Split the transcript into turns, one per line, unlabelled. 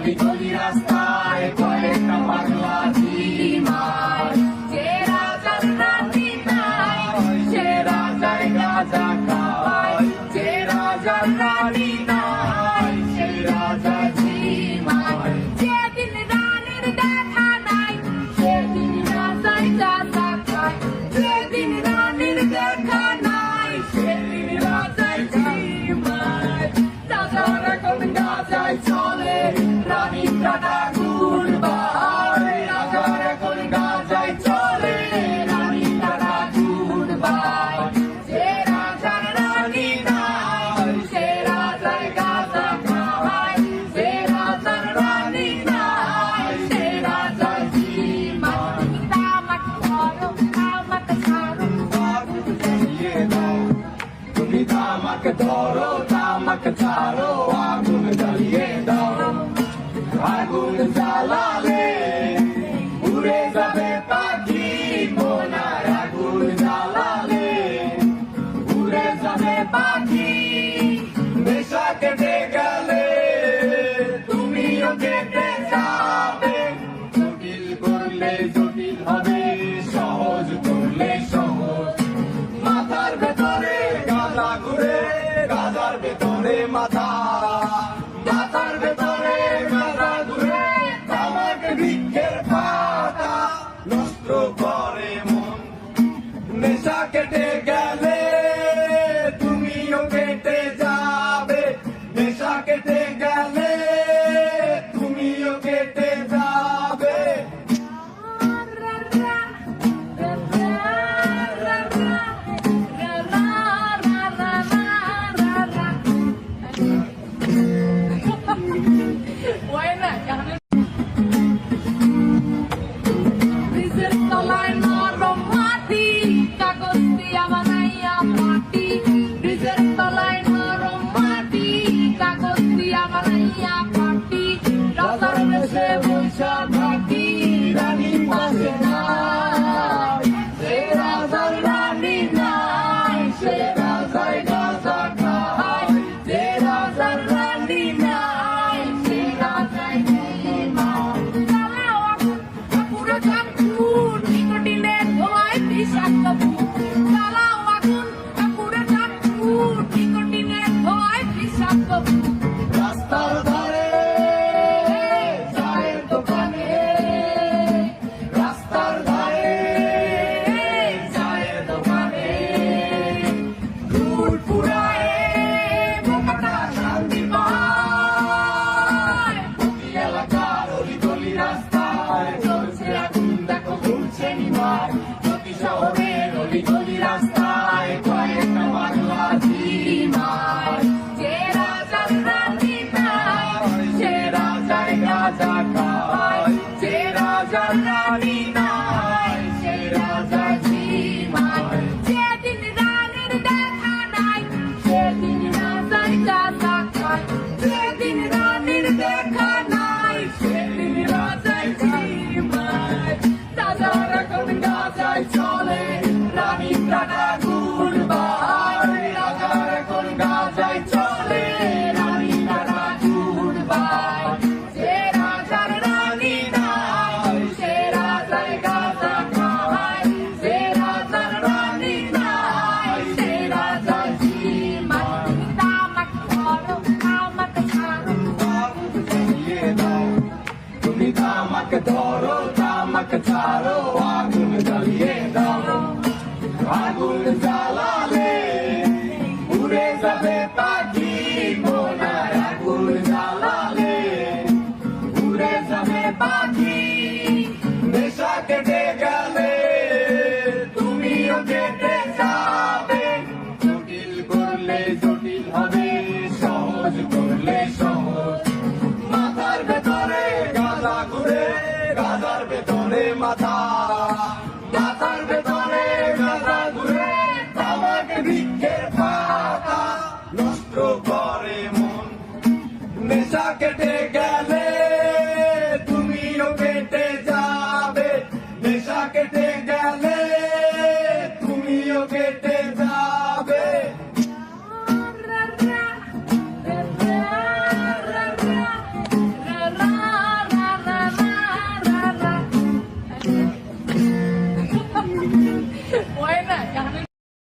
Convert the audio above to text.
গলি গলি রাস্তায় কয়েকটা পাগলা ঝিমায়। যে রাজার রানী নাই সে রাজায় গাঁজা খায়, যে রাজার রানী নাই সে রাজা ঝিমায়। যেদিন রানীর দেখা নাই সেদিন রাজায় গাঁজা খায়, যেদিন রানীর দেখা নাই সেদিন রাজায় ঝিমায়। রাজার এখন গাঁজায় চলে রানী কাটা গুড়বাই, রাজার এখন গাঁজায় চলে রানী কাটা গুড়বাই। যে রাজার রানী নাই সে রাজায় গাঁজা খায়, যে রাজার রানী নাই সে রাজায় ঝিমায়। তামাক ধরো তামাক ছাড়ো আগুন জ্বালিয়ে দাও, তুমি তামাক ধরো তামাক ছাড়ো আগুন জ্বালিয়ে দাও। আগুন জ্বালালে উড়ে যাবে পাখি মোনার, আগুন জ্বালালে উড়ে যাবে পাখি। নেশা কেটে গেলে তুমিও কেটে যাবে, জটিল করলে জটিল হবে, সহজ করলে সহজ। মাথার ভেতরে গাঁজা ঘুরে, গাঁজার ভেতরে মাথা, মাথার ভেতরে গাঁজা ঘুরে, তামাক বৃক্ষের পাতা নষ্ট করে মন। নেশা কেটে গেলে তুমিও কেটে যাবে, নেশা কেটে গেলে তুমিও কেটে যাবে।
Buena, ব্রিজের তলায় নরম মাটি, কাগজ দিয়া বানাইয়া পাটি। ব্রিজের তলায় নরম মাটি, কাগজ দিয়া বানাইয়া পাটি। রাজার বেশে বৈশা থাকি রানী পাশে নাই, সে রাজার রানী নাই সে রাজায় গাঁজা খায়, যে রাজার রানী নাই সে রাজায় ঝিমায়। জ্বালাও আগুন কাপুরে চাকুর নিকোটিনে ধোঁয়ায় বিষাক্ত ভূত, জ্বালাও আগুন কাপুরে চাকুর নিকোটিনে ধোঁয়ায় বিষাক্ত ভূত।
রাস্তার ধারে চায়ের দোকানে, রাস্তার ধারে চায়ের দোকানে ফুল ফুরায় বোকাটা শান্তি পায়। প্রতি এলাকার অলি গলি রাস্তায় চলছে আগুন দেখো ঘুরছে নিমায়, প্রতি শহরের অলি গলি রাস্তায় কয়েকটা পাগলা ঝিমায়।
যে রাজার রানী নাই
সে রাজায় গাঁজা খায়, যে রাজার রানী নাই সে রাজা ঝিমায়।
যেদিন রানীর দেখা নাই সেদিন রাজায় গাঁজা খায়, যেদিন রানীর দেখা নাই সেদিন রাজায় ঝিমায়। রাজার এখন গাঁজায় চলে
রানী কাটা গুড়বাই, রাজার এখন গাঁজায় চলে রানী কাটা গুড়বাই। যে রাজার রানী নাই সে রাজায় গাঁজা খায়, যে রাজার রানী নাই সে রাজা ঝিমায়।
তামাক ধরো তামাক ছাড়ো
আগুন জ্বালিয়ে দাও, তুমি তামাক ধরো তামাক ছাড়ো আগুন জ্বালিয়ে দাও। আগুন জ্বালালে উড়ে যাবে পাখি মোনার, আগুন জ্বালালে উড়ে যাবে পাখি। নেশা কেটে গেলে তুমিও কেটে যাবে, জটিল করলে জটিল হবে, সহজ করলে সহজ। মাথার ভেতরে গাঁজা ঘুরে, গাঁজার ভেতরে মাথা, মাথার ভেতরে গাঁজা ঘুরে, তামাক বৃক্ষের পাতা নষ্ট করে মন। নেশা কেটে গেলে